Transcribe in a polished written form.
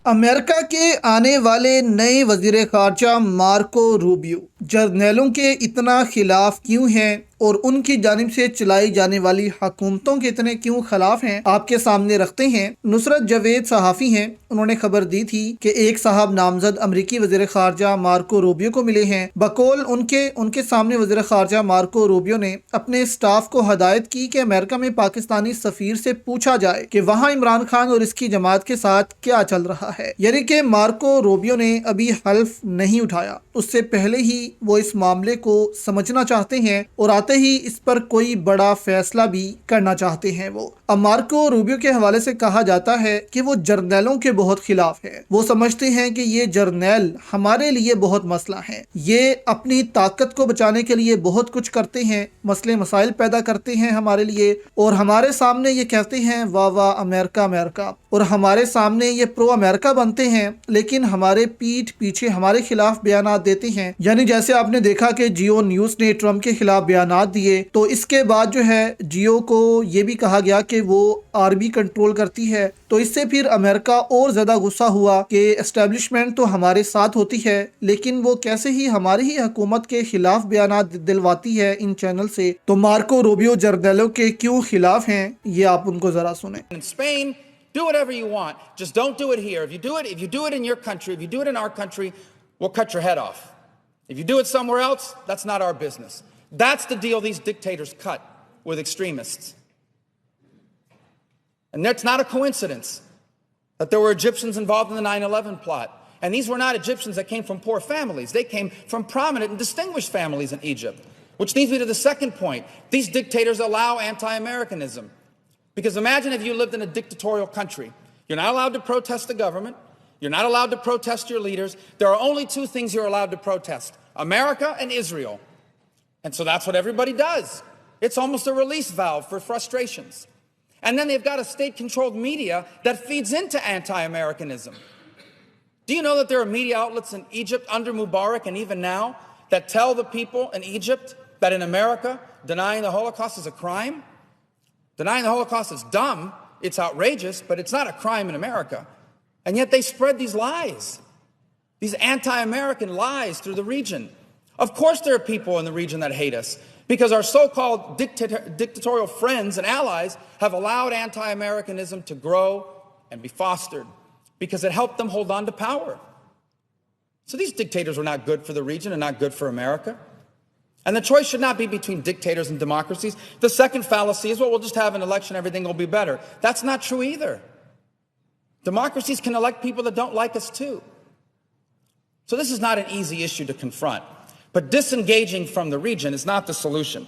America के आने वाले नए वजीर खारजा मार्को रूबियो जर्नैलों के इतना खिलाफ क्यों हैं और उनकी जानिब से चलाई जाने वाली हुकूमतों के इतने क्यों खिलाफ हैं, आपके सामने रखते हैं। नुसरत जवेद सहाफ़ी हैं, उन्होंने खबर दी थी कि एक साहब नामजद अमरीकी वजीर खारजा मार्को रूबियो को मिले हैं। बकौल उनके सामने वजीर खारजा मार्को रूबियो ने अपने स्टाफ को हदायत की कि अमेरिका में पाकिस्तानी सफीर से पूछा जाए कि वहाँ इमरान खान और इसकी जमात के साथ क्या चल रहा है। यानी कि मार्को रूबियो ने अभी हल्फ नहीं उठाया, उससे पहले ही वो इस मामले को समझना चाहते हैं और आते ही इस पर कोई बड़ा फैसला भी करना चाहते हैं। वो अब मार्को रूबियो के हवाले से कहा जाता है कि वो जर्नैलों के बहुत खिलाफ है। वो समझते हैं कि ये जर्नैल हमारे लिए बहुत मसला है, ये अपनी ताकत को बचाने के लिए बहुत कुछ करते हैं, मसले मसाइल पैदा करते हैं हमारे लिए, और हमारे सामने ये कहते हैं वाह वाह अमेरिका अमेरिका, और हमारे सामने ये प्रो अमेरिका बनते हैं, लेकिन हमारे पीठ पीछे हमारे खिलाफ बयान देते हैं। यानी जैसे आपने देखा कि जियो न्यूज़ ने ट्रम्प के खिलाफ बयान दिए, तो इसके बाद जो है जियो को ये भी कहा गया कि वो आर्मी कंट्रोल करती है। तो इससे फिर अमेरिका और ज्यादा गुस्सा हुआ कि एस्टेब्लिशमेंट तो हमारे साथ होती है, लेकिन वो कैसे ही हमारी ही हुकूमत के खिलाफ बयान दिलवाती है इन चैनल से। तो मार्को रूबियो जर्नैलों के क्यों खिलाफ हैं, ये आप उनको जरा सुने। Do whatever you want. Just don't do it here. If you do it in your country, if you do it in our country, we'll cut your head off. If you do it somewhere else, that's not our business. That's the deal these dictators cut with extremists. And it's not a coincidence that there were Egyptians involved in the 9/11 plot. And these were not Egyptians that came from poor families. They came from prominent and distinguished families in Egypt. Which leads me to the second point. These dictators allow anti-Americanism. Because imagine if you lived in a dictatorial country. You're not allowed to protest the government. You're not allowed to protest your leaders. There are only two things you're allowed to protest: America and Israel. And so that's what everybody does. It's almost a release valve for frustrations. And then they've got a state-controlled media that feeds into anti-Americanism. Do you know that there are media outlets in Egypt under Mubarak and even now that tell the people in Egypt that in America denying the Holocaust is a crime? Denying the Holocaust is dumb, it's outrageous, but it's not a crime in America. And yet they spread these lies, these anti-American lies through the region. Of course there are people in the region that hate us, because our so-called dictatorial friends and allies have allowed anti-Americanism to grow and be fostered, because it helped them hold on to power. So these dictators were not good for the region and not good for America. And the choice should not be between dictators and democracies. The second fallacy is, well, we'll just have an election, everything will be better. That's not true either. Democracies can elect people that don't like us too. So this is not an easy issue to confront. But disengaging from the region is not the solution.